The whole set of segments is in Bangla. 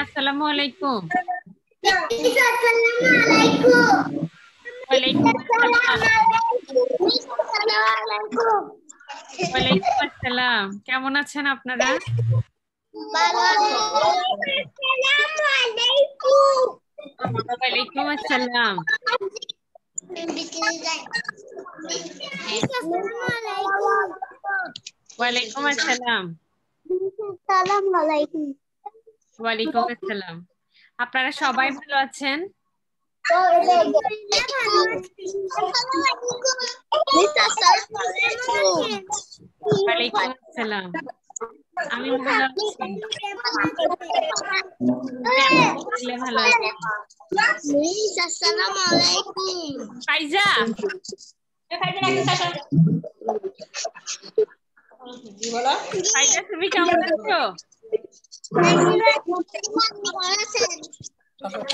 আসসালামু আলাইকুম। ওয়ালাইকুম আসসালাম। কেমন আছেন আপনারা? ওয়ালাইকুম আসসালাম। ওয়ালাইকুম আসসালাম। ওয়ালাইকুম আসসালাম। আপনারা সবাই ভালো আছেন? ওয়ালাইকুম আসসালাম। আমি ভালো আছি। ভালো আছি। ফাইজা, ফাইজা তুমি কেমন আছো?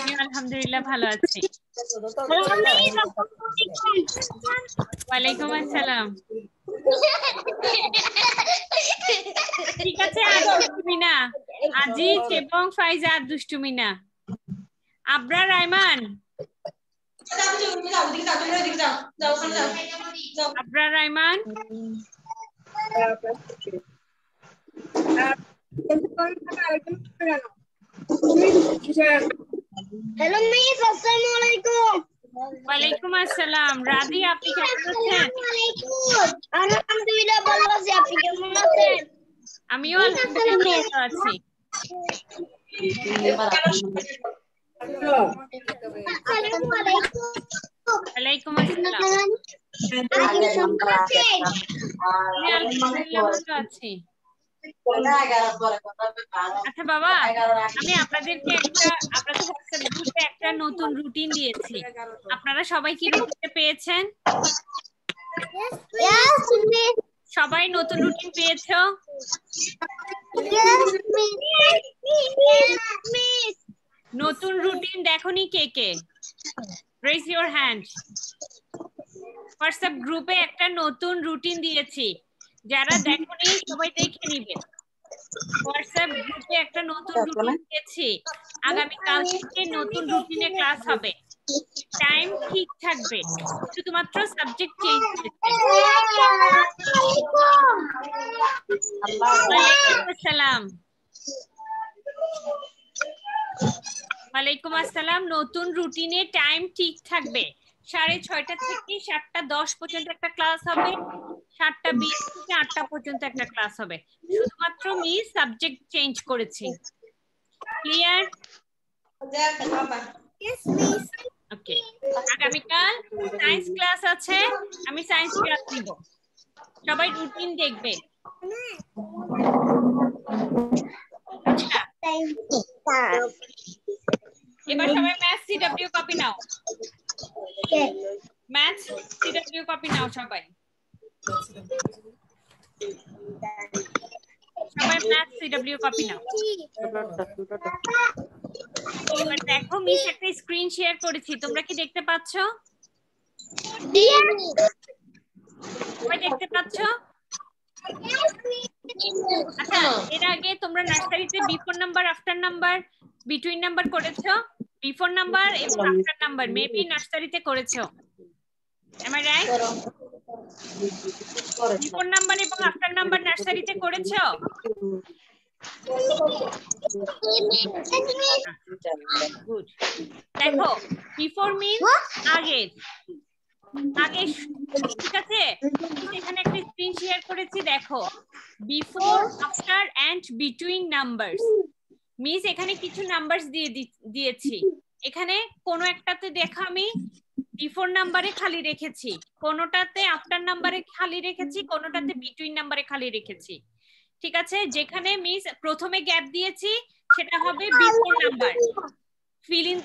আমি আলহামদুলিল্লাহ ভালো আছি। ওয়ালাইকুম আসসালাম। ঠিক আছে, আর দুষ্টুমি না। আজিজ এবং ফাইজা আর দুষ্টুমি না। আবরার রায়মান, আবরার রায়মান, হ্যালো মিস, আসসালামু আলাইকুম। ওয়ালাইকুম আসসালাম। রাধি, আপনি কেমন আছেন? আলহামদুলিল্লাহ ভালো আছি, আপনি কেমন আছেন? আমিও আলহামদুলিল্লাহ ভালো আছি। ওয়ালাইকুম আসসালাম। আমি আলহামদুলিল্লাহ ভালো আছি। আচ্ছা বাবা, আমি আপনাদেরকে আপনাদের হোয়াটসঅ্যাপ গ্রুপে একটা নতুন রুটিন দিয়েছি। আপনারা সবাই কি রুটিনটা পেয়েছেন? সবাই নতুন রুটিন পেয়েছো? নতুন রুটিন দেখোনি কে কে? Raise your hand. হোয়াটসঅ্যাপ গ্রুপে একটা নতুন রুটিন দিয়েছি, যারা দেখোনি সবাই দেখে নিবে। হোয়াটসঅ্যাপ গ্রুপে একটা নতুন রুটিন দিয়েছি, আগামী কাল থেকে নতুন রুটিনে ক্লাস হবে। টাইম ঠিক থাকবে, শুধুমাত্র সাবজেক্ট চেঞ্জ হচ্ছে। ওয়ালাইকুম আসসালাম। ওয়ালাইকুম আসসালাম। নতুন রুটিনে টাইম ঠিক থাকবে, 6:30 থেকে 7:10 পর্যন্ত একটা ক্লাস হবে, 7:20 থেকে 8টা পর্যন্ত একটা ক্লাস হবে। শুধুমাত্র মিস সাবজেক্ট চেঞ্জ করেছি। ক্লিয়ার? ওকে। আগামীকাল সায়েন্স ক্লাস আছে, আমি সায়েন্স ক্লাস নিব। সবাই রুটিন দেখবে। আচ্ছা, এবার সবাই ম্যাথ সিডব্লিউ কপি নাও। ম্যাথ সিডব্লিউ কপি নাও সবাই। সবাই ম্যাথ সিডব্লিউ কপি নাও। এবার দেখো, মিস একটা স্ক্রিন শেয়ার করেছি, তোমরা কি দেখতে পাচ্ছ? সবাই দেখতে পাচ্ছ? আচ্ছা, এর আগে তোমরা নার্সারিতে before number, after number, between number করেছো? বিফোর নাম্বার এবং আফটার নাম্বার মেবি নার্সারিতে করেছো। Am I right? Before number এবং আফটার নাম্বার নার্সারিতে করেছো? গুড। দেখো, বিফোর মিন্স আগে, আগে, ঠিক আছে? এখানে একটা স্ক্রিন শেয়ার করেছি, দেখো, before, after and between numbers. Miss এখানে কিছু নাম্বারস দিয়েছি, এখানে কোন একটাতে দেখো আমি বিফোর নাম্বারে খালি রেখেছি, কোনটাতে আফটার নাম্বারে খালি রেখেছি, কোনটাতে বিটুইন নাম্বারে খালি রেখেছি। ঠিক আছে? যেখানে মিস প্রথমে গ্যাপ দিয়েছি সেটা হবে বিফোর নাম্বার। ফিল ইন,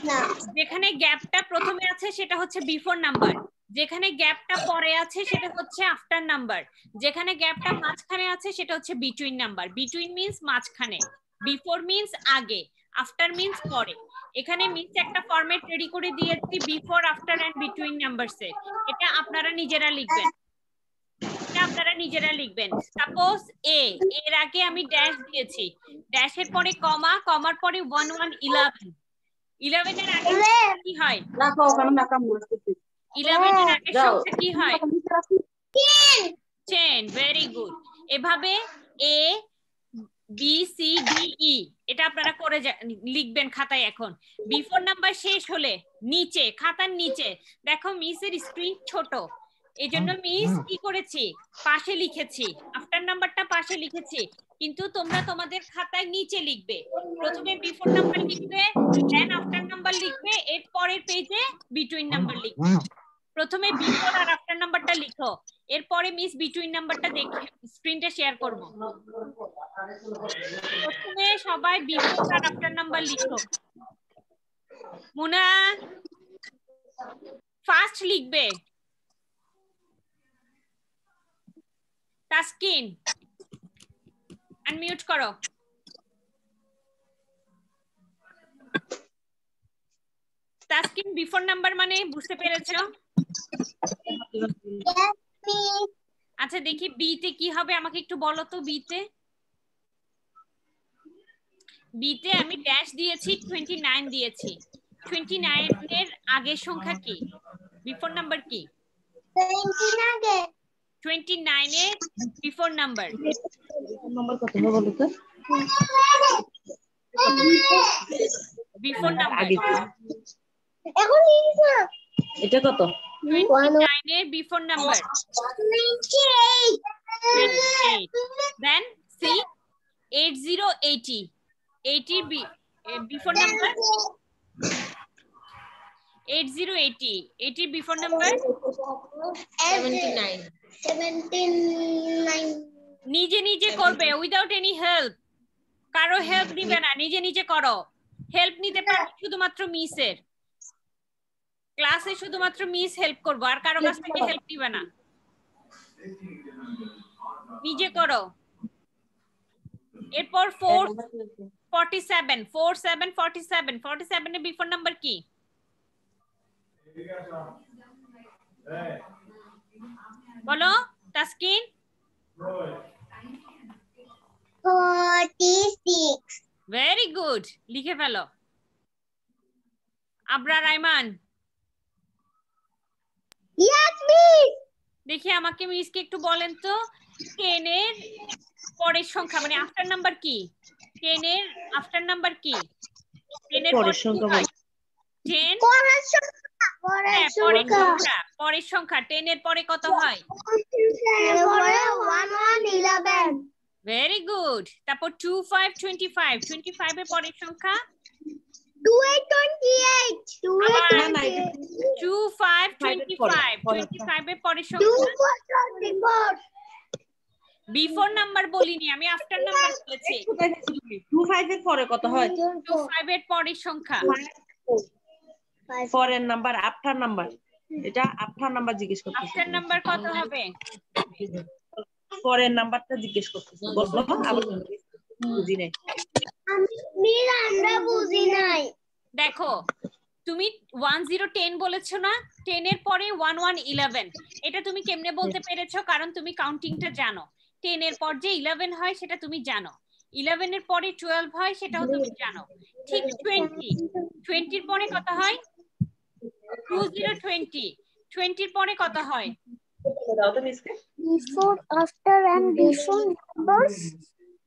যেখানে গ্যাপটা প্রথমে আছে সেটা হচ্ছে বিফোর নাম্বার, যেখানে গ্যাপটা পরে আছে সেটা হচ্ছে আফটার নাম্বার, যেখানে গ্যাপটা মাঝখানে আছে সেটা হচ্ছে বিটুইন নাম্বার। বিটুইন মিন্স মাঝখানে। বিফোর মিন্স আগে, আফটার মিন্স পরে। এখানে মিন্স একটা ফরম্যাট রেডি করে দিয়েছি before, after and between numbers এর। এটা আপনারা নিজেরা লিখবেন। সাপোজ এর আগে আমি ড্যাশ দিয়েছি, ড্যাশের পরে কমা, কমার পরে 1 1 11, 11 এর আগে কি হয়? 11 এর আগে সংখ্যা কি হয়? 10। Very good. এভাবে A B C D E এটা আপনারা করে লিখবেন খাতায়। এখন বিফোর নাম্বার শেষ হলে নিচে, খাতার নিচে দেখো মিসের স্ক্রিন ছোট, এজন্য মিস কি করেছি, পাশে লিখেছি, আফটার নাম্বারটা পাশে লিখেছি, কিন্তু তোমরা তোমাদের খাতায় নিচে লিখবে। প্রথমে বিফোর নাম্বার লিখবে, দেন আফটার নাম্বার লিখবে, এর পরের পেজে বিটুইন নাম্বার লিখবে। প্রথমে বিফোর আর আফটার নাম্বারটা লিখো, এরপরে মিস বিটুইন নাম্বারটা দেখে স্ক্রিনটা শেয়ার করব। প্রথমে সবাই বিফোর আর আফটার নাম্বার লিখো। মুনা ফাস্ট লিখবে। তাসকিন আনমিউট করো। তাসকিন বিফোর নাম্বার মানে বুঝতে পেরেছো? আচ্ছা দেখি বিতে কি হবে আমাকে একটু বলো তো। বিতে আমি ড্যাশ দিয়েছি, 29 দিয়েছি। 29 এর আগের সংখ্যা কি? বিফোর নাম্বার কি? 29 এর বিফোর নাম্বার কত হবে বলো তো? বিফোর নাম্বার এটা কত? 29 এর before number 28। Then see 8080, 80 before number 8080, 80 before number 79 নিজে নিজে করবে উইদাউট এনি হেল্প, কারো হেল্প নিবে না, নিজে নিজে করো। হেল্প নিতে পারবে শুধুমাত্র মিসের ক্লাসে, শুধুমাত্র মিস হেল্প করবো, আর কারো কাছ থেকে হেল্প নিবে না, নিজে করো। এরপর 47, 47 এর বিফোর নাম্বার কি? বলো তাসকিন। 46 ভেরি গুড, লিখে ফেলো। আবরার রাইমান। Yes, miss. দেখি আমাকে মিসকে একটু বলেন তো 10 এর পরের সংখ্যা মানে আফটার নাম্বার কি? 10 এর আফটার নাম্বার কি? 10 এর পরের সংখ্যা 10 পরের সংখ্যা 10 এর পরে কত হয়? 11 ভেরি গুড। তারপর 25 25, 25 এর পরের সংখ্যা 28 25 25, 25 এর পরের সংখ্যা বিফোর নাম্বার বলিনি আমি, আফটার নাম্বার বলেছি। 25 এর পরে কত হয়? 25 এর পরের সংখ্যা পরের নাম্বার আফটার নাম্বার, এটা আফটার নাম্বার জিজ্ঞেস করতেছি। আফটার নাম্বার কত হবে? পরের নাম্বারটা জিজ্ঞেস করতেছি, বলো। আবার বুঝি নাই আমরা বুঝি নাই। দেখো তুমি 1010 বলেছো না, 10 এর পরে 1111, এটা তুমি কেমনে বলতে পেরেছো? কারণ তুমি কাউন্টিংটা জানো। 10 এর পর যে 11 হয় সেটা তুমি জানো, 11 এর পরে 12 হয় সেটাও তুমি জানো। ঠিক 20 এর পরে কত হয়? 2020, 20 এর পরে কত হয়? Before, after and before numbers.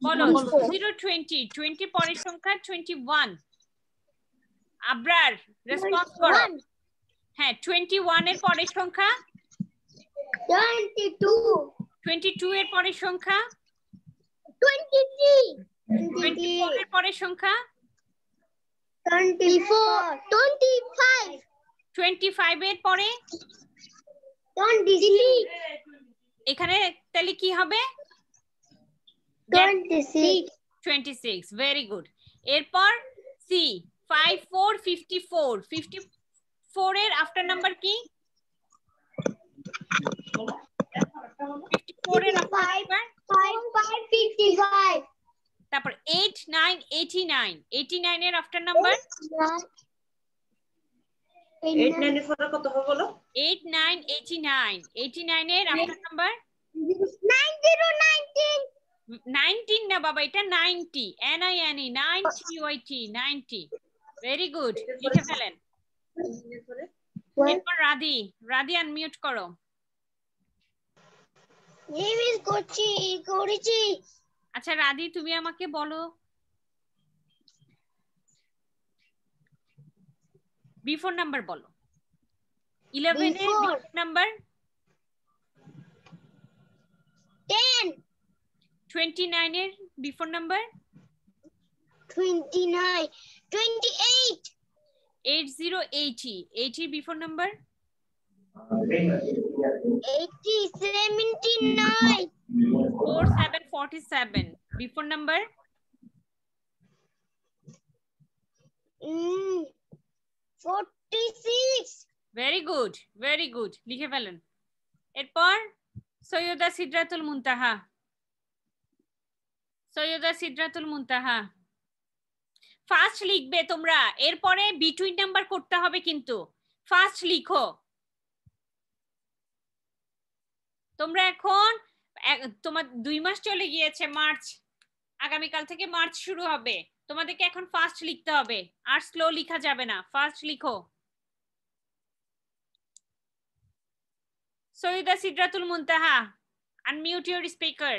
বলো 2020, 20 পরের সংখ্যা 21। আবরার রেসপন্স করো। হ্যাঁ 21 এর পরের সংখ্যা 22 এর পরের সংখ্যা 23 24 এর পরের সংখ্যা 25 25 এর পরে 26 এখানে তাহলে কি হবে? 26। Very good. এরপর সি 54 54, 54 এর আফটার নাম্বার কি? 54 এর আফটার নাম্বার 55 তারপর 8 9 89 89 এর আফটার নাম্বার 8 9 এর পরে কত হবে বলো? 8 9 89 89 এর আফটার নাম্বার 19 না বাবা, এটা 90 NINE 90 90 ভেরি গুড, লিখে ফেলেন। এরপর রাধি, রাধি আনমিউট করো। আচ্ছা রাধি, তুমি আমাকে বলো বিফোর নাম্বার বলো। 11 এর বিফোর নাম্বার 10 29 এর before number 29 28 80 80 80 before number 80 79 47 47 before number 46 very good, very good, লিখে ফেলেন। এরপর সৈয়দা সিদরাতুল মুনতাহা, সৈয়দা সিদরাতুল মুনতাহা ফার্স্ট লিখবে তোমরা, এরপরে বিটুইন নাম্বার করতে হবে কিন্তু ফার্স্ট লিখো তোমরা। এখন তোমার 2 মাস চলে গিয়েছে, মার্চ, আগামীকাল থেকে মার্চ শুরু হবে, তোমাদেরকে এখন ফার্স্ট লিখতে হবে, আর স্লো লেখা যাবে না, ফার্স্ট লিখো। সৈয়দা সিদরাতুল মুনতাহা, আনমিউট ইউর স্পিকার।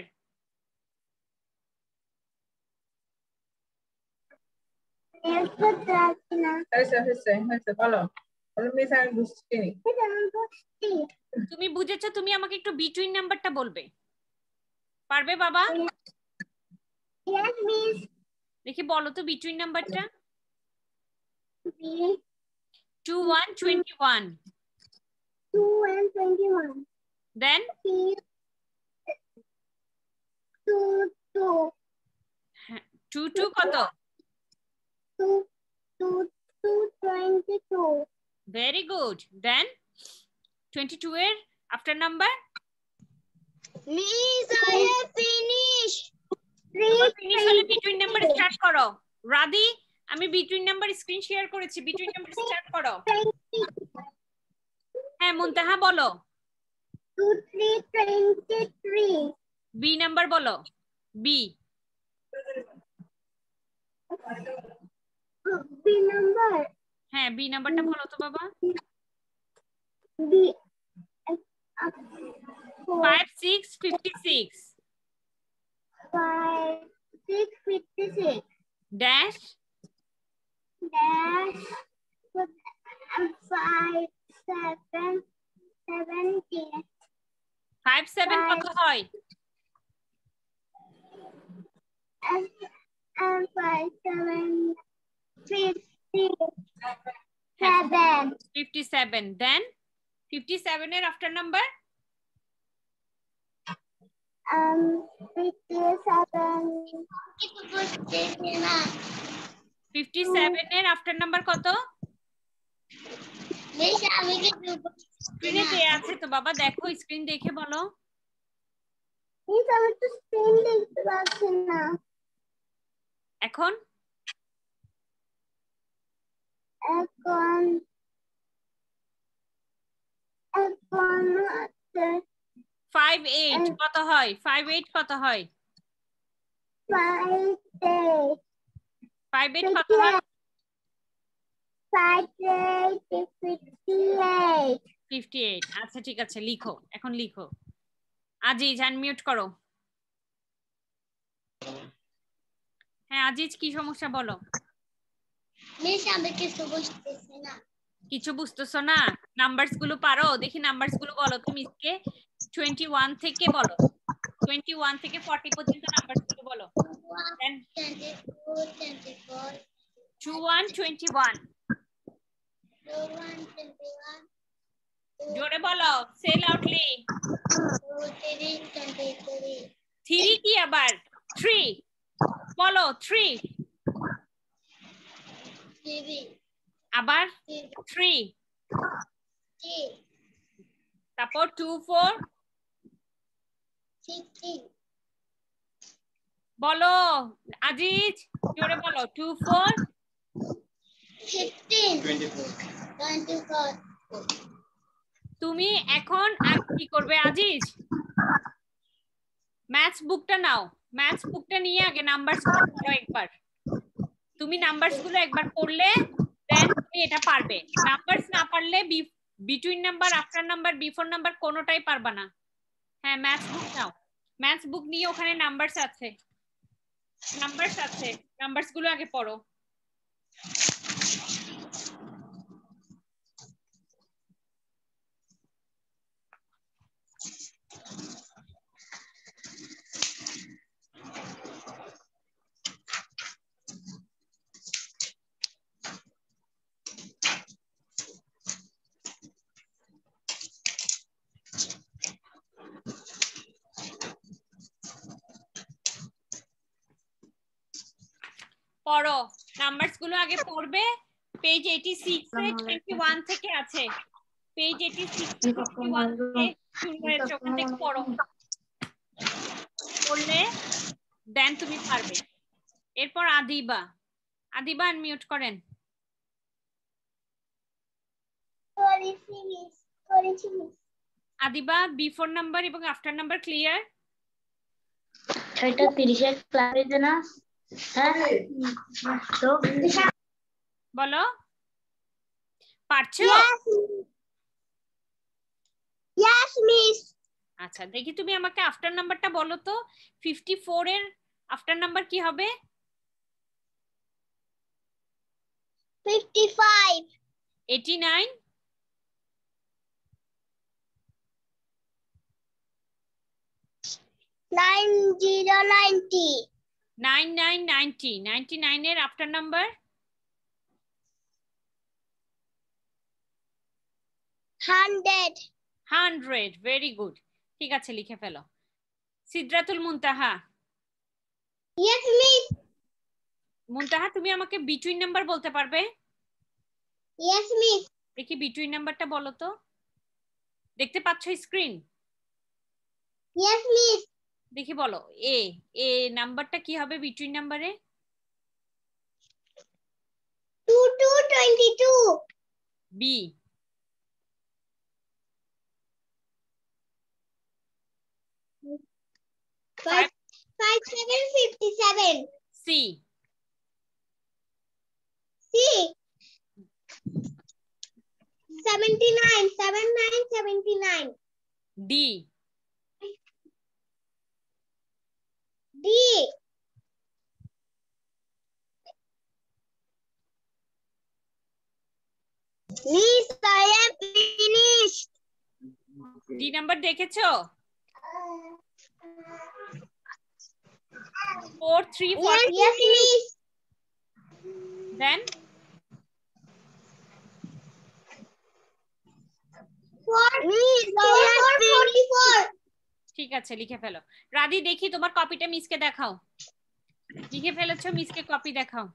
তুমি বুঝেছো? তুমি আমাকে একটু বিটুইন নাম্বারটা বলবে, পারবে বাবা? দেখি বলো তো বিটুইন নাম্বারটা। 2 1 21 দেন 2 2 কত? 22 ভেরি গুড, দেন 22 এর after number Miss, I have finished. Finish হলে বিটুইন নাম্বার স্টার্ট করো। রাধি, আমি বিটুইন নাম্বার স্ক্রিন শেয়ার করেছি, বিটুইন নাম্বার স্টার্ট করো। হ্যাঁ মুনতাহা বলো। 2 3 23 বি নাম্বার বলো। বি B number হ্যাঁ বি নাম্বারটা বলো তো বাবা। B 5 6 56 5 6 56 ড্যাশ dash 5 7 17 5 7 কত হয়? 5 7 57 57 দেন 57 এর আফটার নাম্বার 57 এর আফটার নাম্বার কত? স্ক্রিনে দেয়া আছে তো বাবা, দেখো স্ক্রিন দেখে বলো। আমি তো স্ক্রিন দেখতে পাচ্ছি না। এখন এখন 5 8 কত হয়? 5 8 কত হয়? 5 5 8 কত হয়? 58। আচ্ছা ঠিক আছে, লিখো, এখন লিখো। আজিজ আনমিউট করো। হ্যাঁ আজিজ, কি সমস্যা বলো। মিস আমি কিছু বুঝতেছি না। কিছু বুঝতেছো না? নাম্বারস গুলো পারো? দেখি নাম্বারস গুলো বলো তো মিসকে। 21 থেকে বলো, 21 থেকে 40 পর্যন্ত নাম্বারস গুলো বলো। 21 21 জোরে বলো, সে লাউডলি। 3 কি আবার? 3 বলো, 3 আবার 3 তারপর 2 4 বলো আজিজ, জোরে বলো। 2 4 15 24 তুমি এখন কি করবে আজিজ? ম্যাথস বুকটা নাও, ম্যাথস বুকটা নিয়ে আগে নাম্বারস গুলো পড়ো একবার। তুমি নাম্বারস গুলো একবার পড়লে দেন তুমি এটা পারবে। নাম্বারস না পারলে between number, after number, before number কোনোটাই পারবা না। হ্যাঁ, ম্যাথস বুক নাও, ম্যাথস বুক নিয়ে ওখানে নাম্বারস আছে, নাম্বারস গুলো আগে পড়ো। পড়ো, নাম্বারস গুলো আগে পড়বে। পেজ 86 এ 21 থেকে আছে, পেজ 86 21 থেকে শুরু হয়েছে, ওখান থেকে পড়ো। পড়লে দেন তুমি পারবে। এরপর আদিবা, আদিবা আনমিউট করেন। আদিবা, বিফোর নাম্বার এবং আফটার নাম্বার ক্লিয়ার? 6:30 এর ক্লাসে না? হ্যাঁ তো বলো, পারছো? Yes, miss. আচ্ছা, দেখি তুমি আমাকে আফটার নাম্বারটা বলো তো। 54 এর আফটার নাম্বার কি হবে? 55. 89, 90. 99, 90, 99 এর আফটার নাম্বার 100. 100, ভেরি গুড, ঠিক আছে, লিখে ফেলো। সিদরাতুল মুনতাহা, Yes, miss. মুনতাহা তুমি আমাকে বিটুইন নাম্বার বলতে পারবে? Yes, miss. দেখি বিটুইন নাম্বারটা বলো তো। দেখতে পাচ্ছ স্ক্রিন? Yes, miss. দেখি বলো, এ এ নাম্বারটা কি হবে বিটুইন নাম্বারে? 22. B 5 7 57. C C 79. 79. D D. Miss, I am finished. D number দেখেছো? 4 3 40, Yes, miss. দেন 44. ঠিক আছে, লিখে ফেলো। রাধি, দেখি তোমার কপিটা মিসকে দেখাও। লিখে ফেলেছো, মিসকে কপি দেখাও।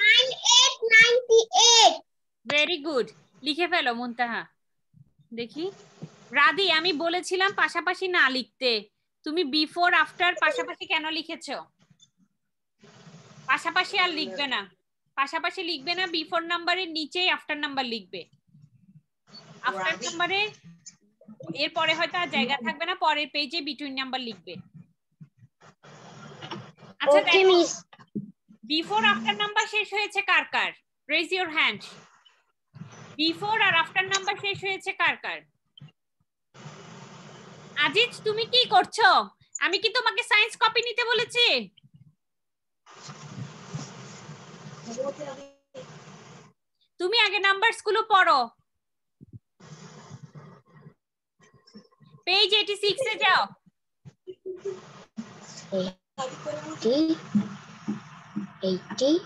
98. ভেরি গুড, লিখে ফেলো মুনতাহা। দেখি রাধি, আমি বলেছিলাম পাশাপাশি না লিখতে, তুমি বিফোর আফটার পাশাপাশি কেন লিখেছো? পাশাপাশি আর লিখবে না, পাশাপাশি লিখবে না, বিফোর নাম্বারের নিচেই আফটার নাম্বার লিখবে। আফটার নাম্বারে এরপরে হয়তো আর জায়গা থাকবে না, পরের পেজে বিটুইন নাম্বার লিখবে। আচ্ছা দেখো, বিফোর আফটার নাম্বার শেষ হয়েছে কার কার? Raise your hand. বিফোর আর আফটার নাম্বার শেষ হয়েছে কার কার? আজিজ, তুমি কি করছো? আমি কি তোমাকে সায়েন্স কপি নিতে বলেছি? তুমি আগে নাম্বারস গুলো পড়ো। পেজ 86 এ যাও। 86.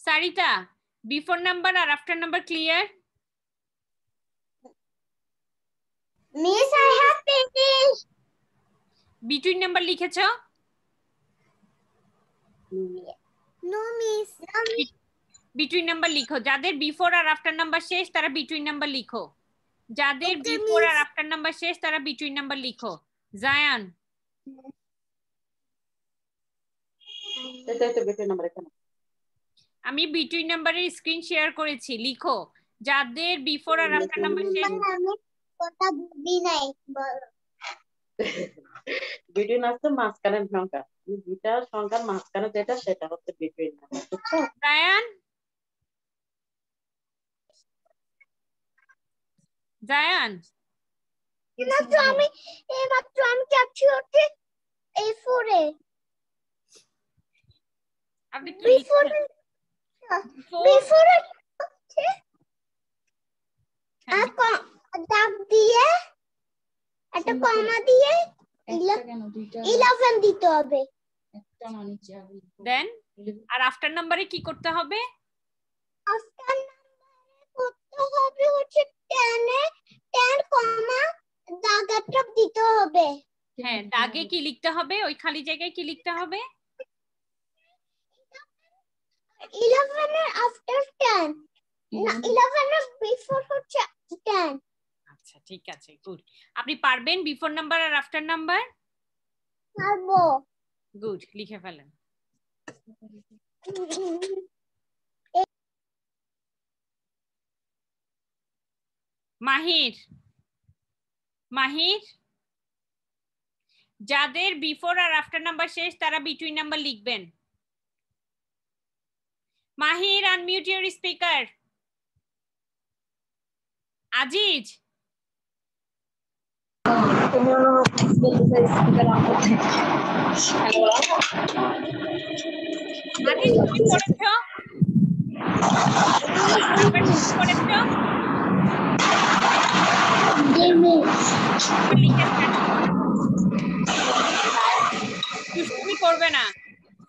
সারিতা, বিফোর নাম্বার আর after number clear? Miss, I have finished. Between number লিখেছো? No, miss. বিটুইন নাম্বার লিখো, যাদের বিফোর আর আফটার নাম্বার শেষ তারা বিটুইন নাম্বার লিখো। যাদের বিফোর আর আফটার নাম্বার শেষ তারা বিটুইন নাম্বার লিখো। জায়ান আমি বিটুইন নাম্বারের স্ক্রিন শেয়ার করেছি, লিখো যাদের বিফোর আর আফটার নাম্বার শেষ। কথা বুঝি নাই, বিটুইন আছে মাঝখানের সংখ্যা, দুইটা সংখ্যার মাঝখানে যেটা সেটা হচ্ছে বিটুইন নাম্বার। বুঝছো জায়ান? জায়ান এইমাত্র আমি চাচ্ছি হচ্ছে A4 এ আপনি কি B4 লিখছেন? B4 এ হচ্ছে দাগ দিয়ে একটা কমা দিয়ে 11 দিতে হবে। দেন আর আফটার নাম্বারে কি করতে হবে? আফটার নাম্বারে করতে হবে হচ্ছে 10 কমা দাগ একটা দিতে হবে। হ্যাঁ, দাগে কি লিখতে হবে? ওই খালি জায়গায় কি লিখতে হবে? 11 এর আফটার 10 না 11 এর বিফোর হচ্ছে 10। আচ্ছা ঠিক আছে, গুড। আপনি পারবেন বিফোর নাম্বার আর আফটার নাম্বার? পারবো। গুড, লিখে ফেলেন। মাহির, মাহির যাদের বিফোর আর আফটার নাম্বার শেষ তারা বিটুইন নাম্বার লিখবেন। Mahir unmute your speaker. Aziz Aziz তুমি পড়েছো? পড়েছো? তুমি করবে না,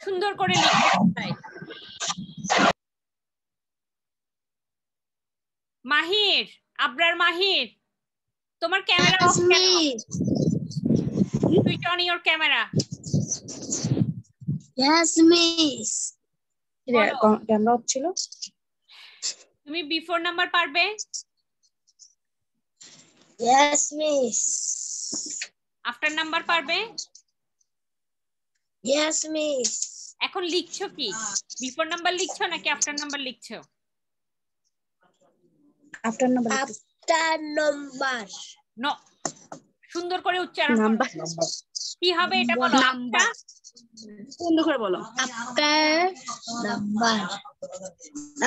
সুন্দর করে লিখতে চাই। মাহির, আবরার মাহির, তোমার ক্যামেরা অফ কেন? Switch on your camera. Yes, miss. Camera off ছিল। তুমি বিফোর নাম্বার পারবে? Yes, miss. আফটার নাম্বার পারবে? Yes, miss. এখন লিখছো কি? বিফোর নাম্বার লিখছো নাকি আফটার নাম্বার লিখছো? After number. After number. No, সুন্দর করে উচ্চারণ করো। কি হবে এটা বলো। নাম্বার সুন্দর করে বলো। After number.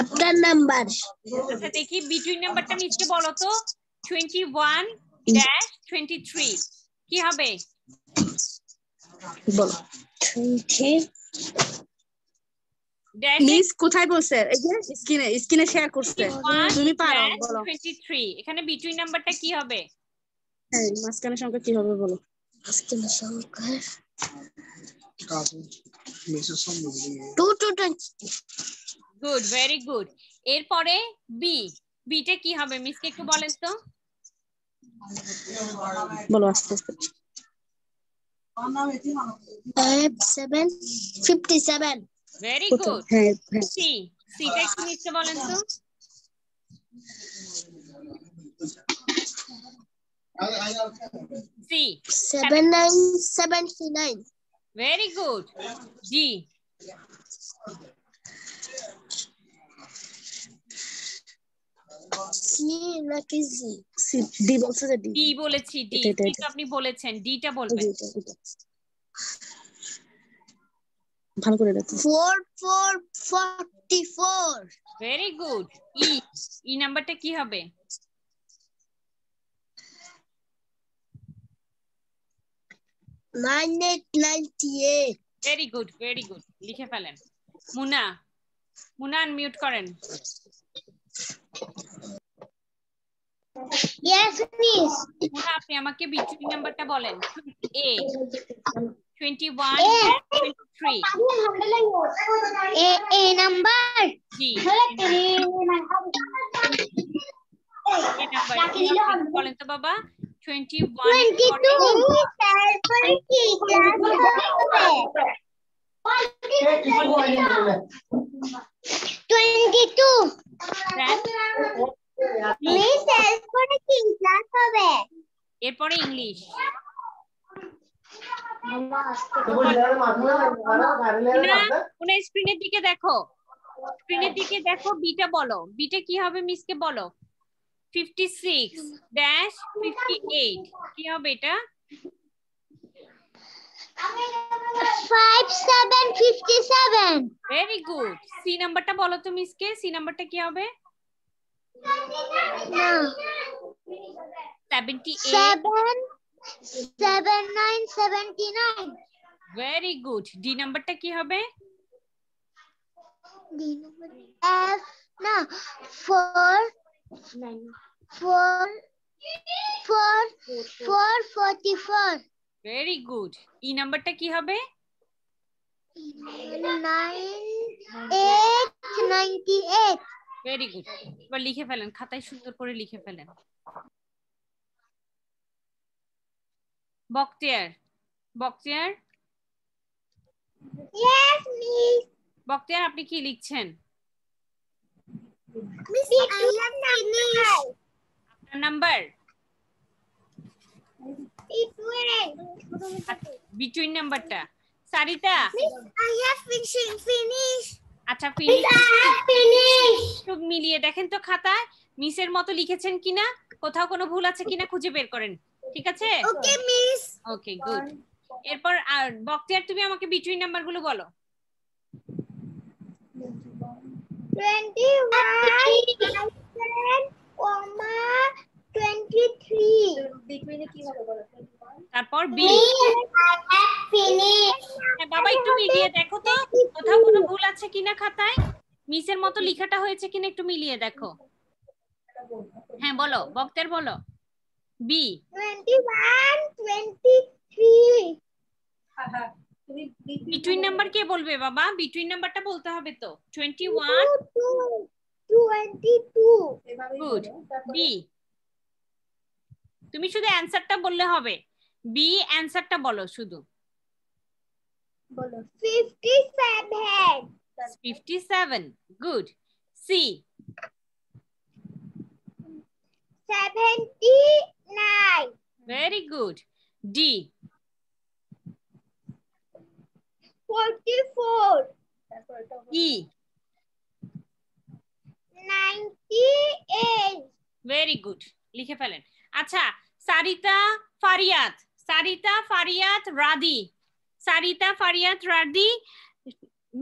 After number. আচ্ছা দেখি বিটুইন নাম্বারটা মিসকে বলো তো। 21-23 কি হবে? বলো। 20 মিস কোথায় বলছে? এই যে স্ক্রিনে শেয়ার করছে। তুমি পারো বলো। 23 এখানে বিটুইন নাম্বারটা কি হবে? হ্যাঁ, মাঝখানের সংখ্যা কি হবে বলো। মাঝখানের সংখ্যা 2 to 20। Good, very good. এরপরে বি, বিটা কি হবে মিসকে একটু বলেন তো। বলো আস্তে আস্তে। 57। Very good. হ্যাঁ সি, সিটা একটু মিসকে বলেন তো। C 7979। Very good. G C নাকি জি? সি ডি বলছে যে ডি। ডি বলেছি, ডি কিন্তু আপনি বলেছেন ডিটা বলবেন। ভালো করে দেখো। 4444। Very good. ই, ই নাম্বারটা কি হবে? 9898। ভেরি গুড, ভেরি গুড, লিখে ফেলেন। মুনা, মুনা আনমিউট করেন। Yes, miss. মুনা আপনি আমাকে বিটুইন নাম্বারটা বলেন। এ 21-23 A number. G A number বলেন তো বাবা। 22 তারপরে কি ক্লাস হবে? 22 দেন মিস এরপরে কি ক্লাস হবে? এরপরে ইংলিশ। কোন স্ক্রিনের দিকে দেখো, স্ক্রিনের দিকে দেখো, বিটা বলো, বিটা কি হবে মিসকে বলো। 56-58 কি হবে এটা? 5757 ভেরি গুড। সি নাম্বারটা বলো তো মিসকে, সি নাম্বারটা কি হবে? না 78। 7979 ভেরি গুড। ডি নাম্বারটা কি হবে? F না 444 ভেরি গুড। ই নাম্বারটা কি হবে? 9898 ভেরি গুড। এবার লিখে ফেলেন, খাতায় সুন্দর করে লিখে ফেলেন। বক্তিয়ার, বক্তিয়ার, Yes miss বক্তিয়ার আপনি কি লিখছেন? Miss I have finished আপনার নাম্বার বিটুইন নাম্বারটা। Sarita Miss I have finished আচ্ছা Miss I have finished সব মিলিয়ে দেখেন তো খাতায় মিসের মতো লিখেছেন কিনা, কোথাও কোনো ভুল আছে কিনা খুঁজে বের করেন, ঠিক আছে? Okay miss okay good. এরপর বক্তিয়ার তুমি আমাকে বিটুইন নাম্বারগুলো বলো। 21,23 তারপর বি। হ্যাঁ বাবা একটু মিলিয়ে দেখো তো কোথাও কোনো ভুল আছে কিনা খাতায়, মিসের মতো লেখাটা হয়েছে কিনা একটু মিলিয়ে দেখো। হ্যাঁ বলো বক্তিয়ার বলো। বি 21,23 বিটুইন নাম্বার কে বলবে বাবা? বিটুইন নাম্বারটা বলতে হবে তো। 21 22 গুড। বি তুমি শুধু অ্যানসারটা বললে হবে, বি অ্যানসারটা বলো শুধু। 57 good. C 79 very good. D 44 E 98 very good, লিখে ফেলেন। আচ্ছা সারিতা ফারিয়াত, সারিতা ফারিয়াত রাদি, সারিতা ফারিয়াত রাদি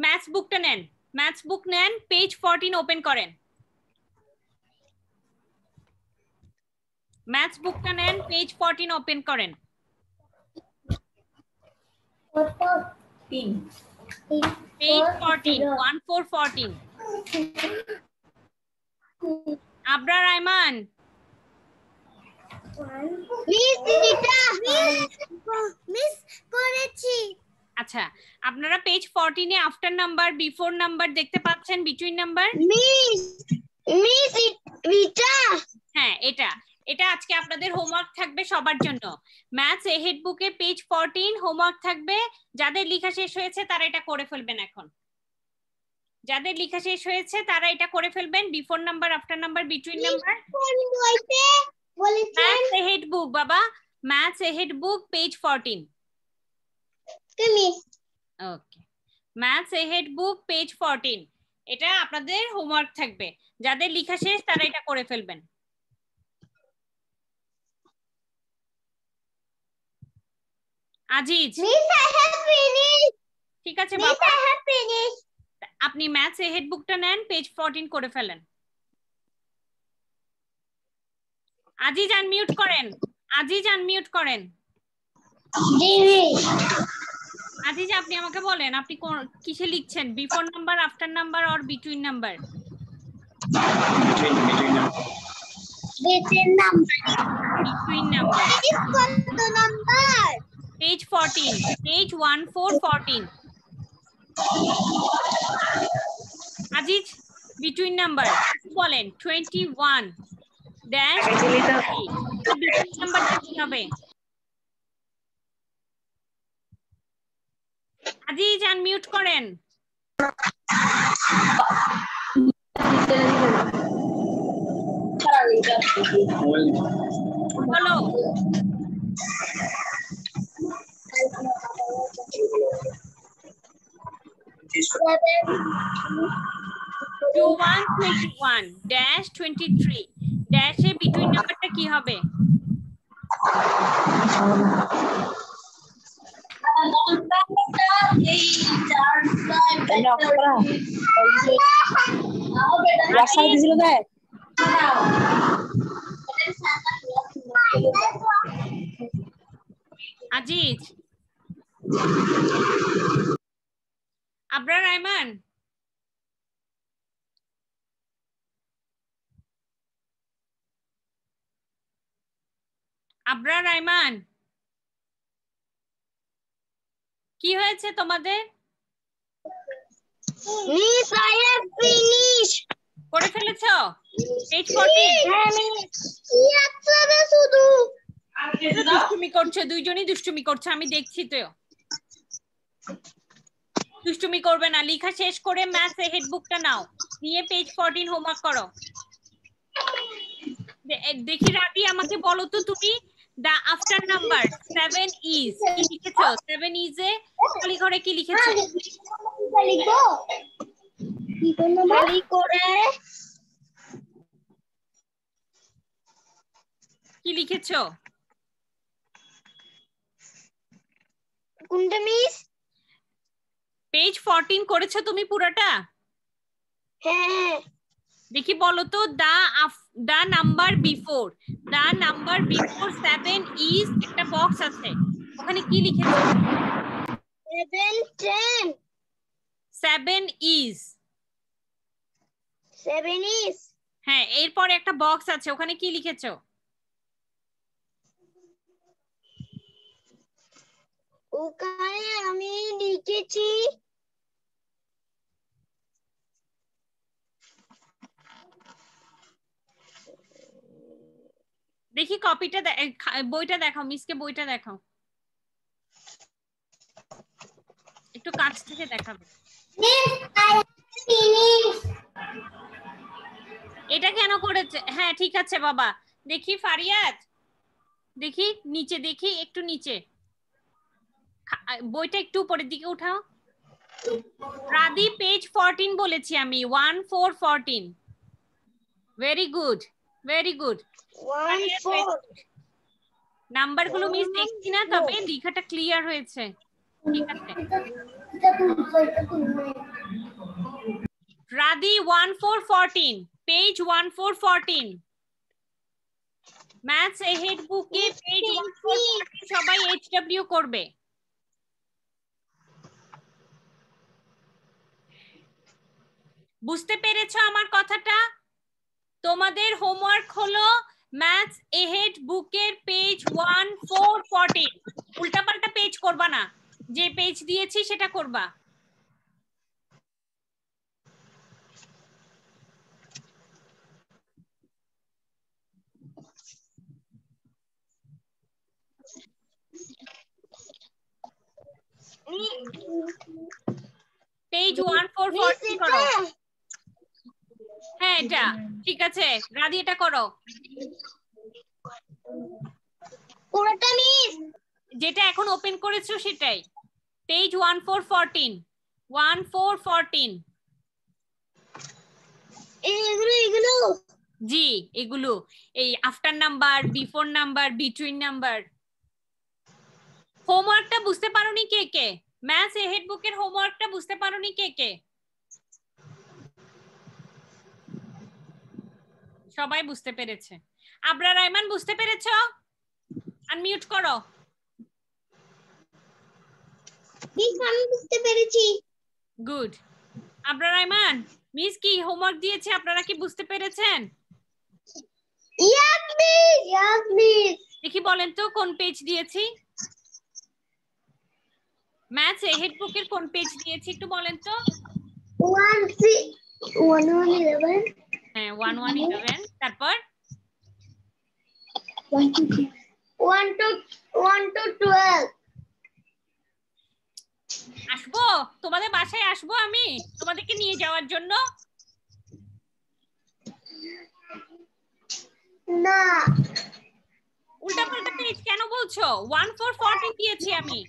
ম্যাথস বুকটা নেন, ম্যাথস বুক নেন, পেজ 14 ওপেন করেন। ম্যাথস বুকটা নেন, পেজ 14 ওপেন করেন। পেজ 14 1414 আবরার আইমান। মিস করেছি। আচ্ছা আপনারা পেজ 14 এ আফটার নাম্বার, বিফোর নাম্বার দেখতে পাচ্ছেন, বিটুইন নাম্বার। মিস রিটা হ্যাঁ এটা এটা আজকে আপনাদের হোমওয়ার্ক থাকবে সবার জন্য। ম্যাথস এহেড বুকে পেজ 14 হোমওয়ার্ক থাকবে। যাদের লেখা শেষ হয়েছে তারা এটা করে ফেলবেন এখন, যাদের লেখা শেষ হয়েছে তারা এটা করে ফেলবেন। Before number, after number, between number. Maths ahead book বাবা, maths ahead book page 14। Okay maths ahead book page 14 এটা আপনাদের হোমওয়ার্ক থাকবে। যাদের লেখা শেষ তারা এটা করে ফেলবেন। আজিজ ঠিক আছে বাবা, আপনি ম্যাথস এহেড বুকটা নেন, পেজ 14 করে ফেলেন। আজিজ আনমিউট করেন, আজিজ আনমিউট করেন। আজিজ আপনি আমাকে বলেন আপনি কিসে লিখছেন, before number, after number or between number? Between number between number. কত number? Page 14, page 1414। Aziz between number বলেন 21 ড্যাশ বিটুইন নাম্বারটা কি হবে? আজিজ আনমিউট করেন। বলো। 2121 ড্যাশ 23 ড্যাশে বিটুইন নাম্বারটা কি হবে? আজিজ, আবরার রায়মান, আবরার রায়মান, কি হয়েছে তোমাদের? Miss I have finish. করে ফেলেছো পেজ 14? হ্যাঁ মিস। ইয়াচ্ছারে শুধু দুষ্টুমি করছো, দুইজনই দুষ্টুমি করছো, আমি দেখছি তো। দুষ্টুমি করবে না, লেখা শেষ করে ম্যাথস হেড বুকটা নাও, নিয়ে পেজ 14 হোমওয়ার্ক করো। দেখি রাবি, আমাকে বলো তো তুমি দা আফটার নাম্বার 7 ইজ কি লিখেছো? 7 ইজ এ খালি ঘরে কি লিখেছো? লিখো কি করব খালি করে কি লিখেছো? কোনটা মিস? পেজ 14 করেছো তুমি পুরোটা? হ্যাঁ। দেখি বলো তো দা নাম্বার বিফোর 7 ইজ একটা বক্স আছে, ওখানে কি লিখেছো? 7 10 7 ইজ 7 is হ্যাঁ, এরপরে একটা বক্স আছে, ওখানে কি লিখেছো? ওখানে আমি লিখেছি দেখি কপিটা, বইটা দেখাও, মিসকে বইটা দেখাও, একটু কাছ থেকে দেখাবে। এটা কেন করেছে? হ্যাঁ ঠিক আছে বাবা। দেখি ফারিয়াদ, দেখি নিচে, দেখি একটু নিচে, বইটা একটু উপরের দিকে উঠাও। রাদি পেজ 14 বলেছি আমি, 1414। Very good, very good. 14 number গুলো মিস দেখছি না, তবে লেখাটা ক্লিয়ার হয়েছে। ঠিক আছে রাদি 1414 পেজ 1414 ম্যাথস এহেড বুকে পেজ 1414 সবাই এইচডব্লিউ করবে। বুঝতে পেরেছো আমার কথাটা? তোমাদের হোমওয়ার্ক হলো ম্যাথস এহেড বুকের পেজ 1414, উল্টাপাল্টা পেজ করবা না, যে পেজ দিয়েছি সেটা করবা। পেজ 1414 করো। হ্যাঁ এটা ঠিক আছে রাধি, এটা করো। পুরোটা মিস যেটা এখন ওপেন করেছো সেটাই, পেজ 1414 1414। এগুলো জি এগুলো, এই after number, before number, between number. হোমওয়ার্কটা বুঝতে পারোনি কে কে? ম্যাথস এহেড বুকের হোমওয়ার্কটা বুঝতে পারোনি কে কে? সবাই বুঝতে পেরেছে। আবরার রায়মান বুঝতে পেরেছো? আনমিউট করো। আমি বুঝতে পেরেছি। গুড। আবরার রায়মান, মিস কি হোমওয়ার্ক দিয়েছে, আপনারা কি বুঝতে পেরেছেন? Yes miss. দেখি বলেন তো কোন পেজ দিয়েছি? ম্যাথস এহেড বুকের কোন পেজ দিয়েছি একটু বলেন তো? 1111 হ্যাঁ 1111। তারপর 1 to 12। আসবো তোমাদের বাসায়, আসবো আমি তোমাদেরকে নিয়ে যাওয়ার জন্য। না উল্টাপাল্টা পেজ কেন বলছো? 1-4-14 দিয়েছি আমি।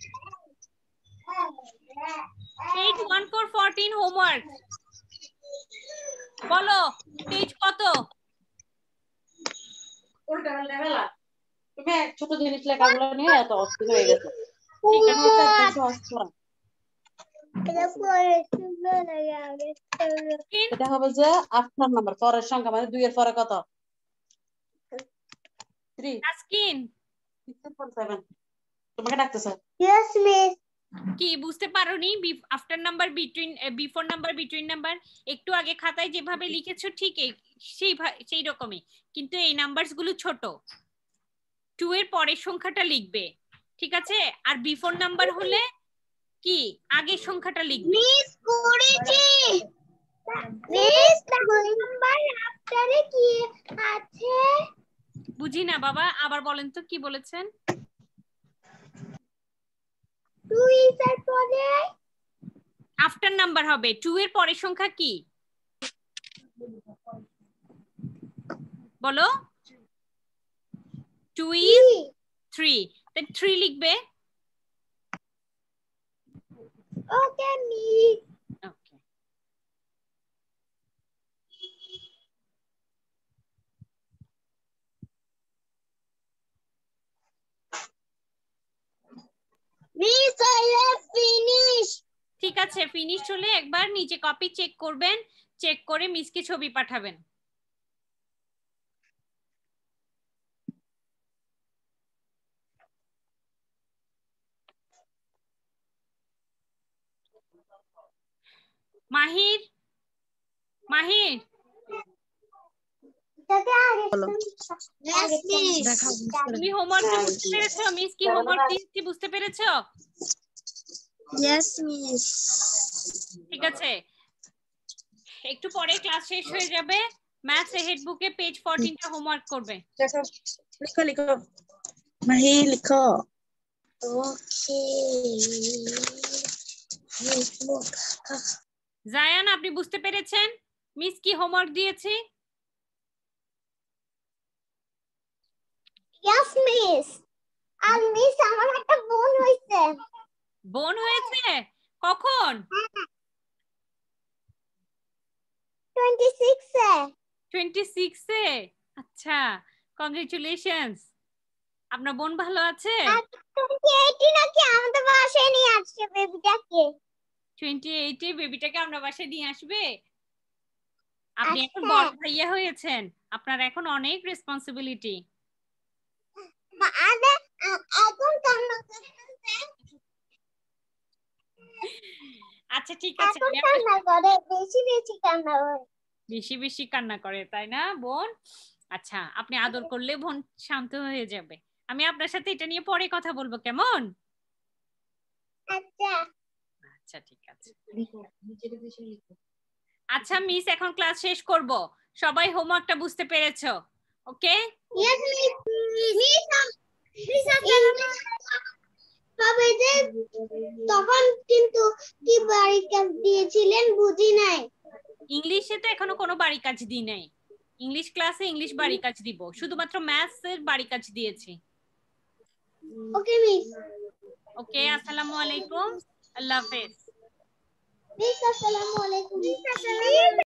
Page 1-4-14 homework. বলো পেজ কত? উল্টাপাল্টা ফেলা। তুমি এক ছোট জিনিস লেখাগুলো নিয়ে এত অস্থির হয়ে গেছো। ঠিক আছে বেশি অস্থির। এটা হবে যে 8 নাম্বার পরের সংখ্যা, মানে 2 এর পরে কত? 3 তাসকিন 6-7 তোমাকে ডাকতেছে। Yes, miss. কি বুঝতে পারোনি? After number between, before number, between number একটু আগে খাতায় যেভাবে লিখেছো ঠিক সেই রকমই, কিন্তু এই নাম্বারস গুলো ছোট। 2 এর পরের সংখ্যাটা লিখবে, ঠিক আছে? আর বিফোর নাম্বার হলে কি আগের সংখ্যাটা লিখবে। Miss করেছি। Miss নাম্বার আফটারে কি আছে? বুঝি না বাবা, আবার বলেন তো কি বলেছেন? 2 is এর পরে আফটার নাম্বার হবে। 2 এর পরের সংখ্যা কি বলো? 2 is 3, তাই 3 লিখবে। ওকে miss. Okay, Miss, I have finished. ঠিক আছে, ফিনিশ হলে একবার নিচে কপি চেক করবেন, চেক করে মিসকে ছবি পাঠাবেন। মাহির, মাহির Yes, miss. তুমি হোমওয়ার্কটা বুঝতে পেরেছো? মিস কি হোমওয়ার্ক দিয়েছি বুঝতে পেরেছো? Yes, miss. ঠিক আছে, একটু পরে ক্লাস শেষ হয়ে যাবে। ম্যাথস হেড বুকে পেজ 14 টা হোমওয়ার্ক করবে। দেখো, লিখো লিখো মাহি লিখো। ওকে জায়ান আপনি বুঝতে পেরেছেন মিস কি হোমওয়ার্ক দিয়েছি? Yes, miss. আর মিস আমার একটা বোন হইছে। বোন হয়েছে কখন? 26 এ। 26 এ? আচ্ছা, কংগ্রাচুলেশনস। আপনার বোন ভালো আছে? 28 নাকি আমাদের বাসায় নিয়ে আসছে বেবিটাকে। 28 এ বেবিটাকে আমরা বাসায় নিয়ে আসবে? আপনি এখন বড় ভাইয়া হয়েছেন, আপনার এখন অনেক রেসপন্সিবিলিটি। এখন কান্না করতেছে। আচ্ছা ঠিক আছে, এখন কান্না করে, বেশি বেশি কান্না করে। বেশি বেশি কান্না করে তাই না বোন? আচ্ছা, আপনি আদর করলে বোন শান্ত হয়ে যাবে। আমি আপনার সাথে এটা নিয়ে পরে কথা বলবো, কেমন? আচ্ছা আচ্ছা ঠিক আছে। আচ্ছা মিস এখন ক্লাস শেষ করব, সবাই হোমওয়ার্কটা বুঝতে পেরেছো? ওকে, ইয়েস মিস তবে যে তখন কিন্তু কি বাড়ি কাজ দিয়েছিলেন বুঝি নাই। ইংলিশে তো এখনো কোনো বাড়ি কাজ দিই নাই। ইংলিশ ক্লাসে ইংলিশ বাড়ি কাজ দিব, শুধুমাত্র ম্যাথস এর বাড়ি কাজ দিয়েছি। ওকে মিস। ওকে, আসসালামু আলাইকুম, আল্লাহ হাফেজ। মিস আসসালামু আলাইকুম।